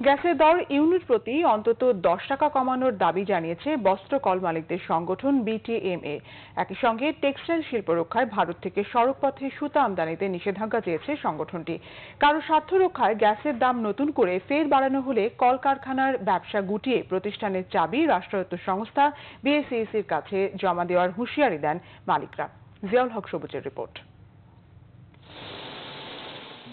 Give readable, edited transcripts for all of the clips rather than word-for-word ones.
গ্যাসের দর ইউনিট প্রতি অন্তত 10 টাকা কমানোর দাবি জানিয়েছে বস্ত্র কল মালিকদের সংগঠন বিটিএমএ। একই সঙ্গে টেক্সটাইল শিল্প রক্ষায় ভারত থেকে সড়কপথে সুতা আমদানিতে নিষেধাজ্ঞা চেয়েছে সংগঠনটি। কারো স্বার্থ রক্ষায় গ্যাসের দাম নতুন করে ফের বাড়ানো হলে কলকারখানার ব্যবসা গুটিয়ে প্রতিষ্ঠানের চাবি রাষ্ট্রায়ত্ত সংস্থা বিএসইসির কাছে জমা দেওয়ার হুঁশিয়ারি দেন মালিকরা। জিয়াউল হক সবুজের রিপোর্ট।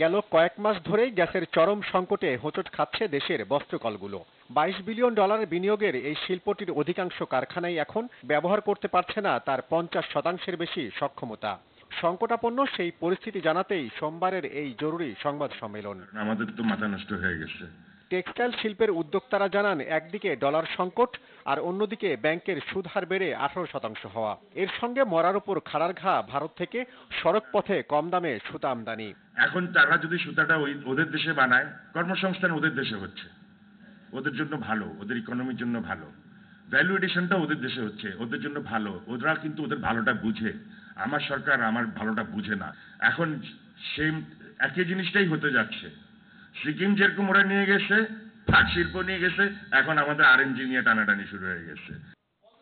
গেল কয়েক মাস ধরেই গ্যাসের চরম সংকটে হোঁচট খাচ্ছে দেশের বস্ত্রকলগুলো। $22 বিলিয়ন বিনিয়োগের এই শিল্পটির অধিকাংশ কারখানাই এখন ব্যবহার করতে পারছে না তার 50% বেশি সক্ষমতা। সংকটাপন্ন সেই পরিস্থিতি জানাতেই সোমবারের এই জরুরি সংবাদ সম্মেলন। আমাদের তো মাথা নষ্ট হয়ে গেছে। টেক্সটাইল শিল্পের উদ্যোক্তারা জানান, একদিকে ডলার সংকট আর অন্যদিকে ব্যাংকের সুদ হার বেড়ে 18% হওয়া। এর সঙ্গে মরার উপর খাড়ার ঘা ভারত থেকে সড়ক পথে কম দামে সুতা আমদানি। এখন তারা যদি সুতাটা ওদের দেশে বানায়, কর্মসংস্থান ওদের দেশে হচ্ছে, ওদের জন্য ভালো, ওদের ইকোনমির জন্য ভালো, ভ্যালু এডিশনটা ওদের দেশে হচ্ছে, ওদের জন্য ভালো। ওরা কিন্তু ওদের ভালোটা বুঝে। আমার সরকার আমার ভালোটা বুঝে না। এখন সেই একই জিনিসটাই হতে যাচ্ছে। সিকিম যেরকম ওরা নিয়ে গেছে, পাট শিল্প নিয়ে গেছে, এখন আমাদের আরএনজি নিয়ে টানাটানি শুরু হয়ে গেছে।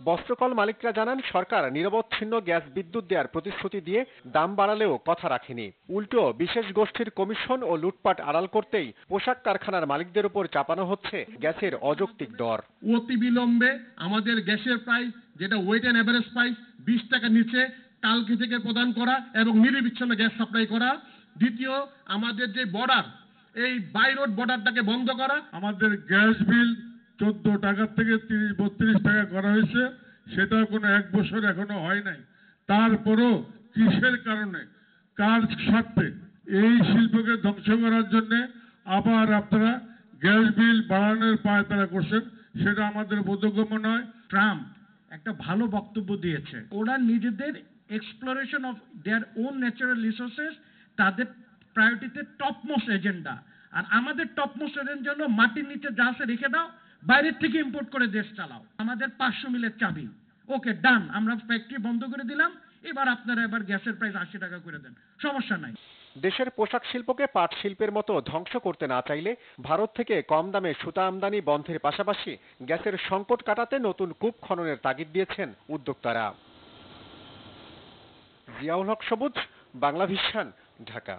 বস্ত্রকল মালিকরা জানান, সরকার নিরবচ্ছিন্ন গ্যাস বিদ্যুৎ দেওয়ার প্রতিশ্রুতি দিয়ে দাম বাড়ালেও কথা রাখেনি। উল্টো বিশেষ গোষ্ঠীর কমিশন ও লুটপাট আড়াল করতেই পোশাক কারখানার মালিকদের উপর চাপানো হচ্ছে গ্যাসের অযৌক্তিক দর। অতি বিলম্বে আমাদের গ্যাসের প্রাইস, যেটা ওয়েট অ্যান্ড এভারেজ প্রাইস 20 টাকা নিচে কালকে থেকে প্রদান করা এবং নিরবিচ্ছিন্ন গ্যাস সাপ্লাই করা। দ্বিতীয়, আমাদের যে বর্ডার, এই বাই রোড বর্ডারটাকে বন্ধ করা। আমাদের গ্যাস বিল 14 টাকা থেকে 30-32 টাকা করা হয়েছে, সেটা কোনো 1 বছর এখনো হয় নাই। তারপরও কিসের কারণে, কার স্বার্থে এই শিল্পকে ধ্বংস করার জন্য আবার আপনারা গ্যাস বিল বাড়ানোর পায়তারা করছেন, সেটা আমাদের বোধগম্য নয়। ট্রাম্প একটা ভালো বক্তব্য দিয়েছে, ওরা নিজেদের exploration of their own natural resources তাদের প্রায়োরিটিতে টপমোস্ট এজেন্ডা। আর আমাদের টপমোস্ট এজেন্ডা হলো মাটির নিচে যা আছে রেখে দাও, বাইরের থেকে ইম্পোর্ট করে দেশ চালাও। আমাদের 500 মিলের চাবি, ওকে ডান, আমরা ফ্যাক্টরি বন্ধ করে দিলাম, এবার আপনারা এবার গ্যাসের প্রাইস 80 টাকা করে দেন, সমস্যা নাই। দেশের পোশাক শিল্পকে পাট শিল্পের মতো ধ্বংস করতে না চাইলে ভারত থেকে কম দামে সুতা আমদানি বন্ধের পাশাপাশি গ্যাসের সংকট কাটাতে নতুন কূপ খননের তাগিদ দিয়েছেন উদ্যোক্তারা। জিয়াউল হক সবুজ, বাংলা ভিশন, ঢাকা।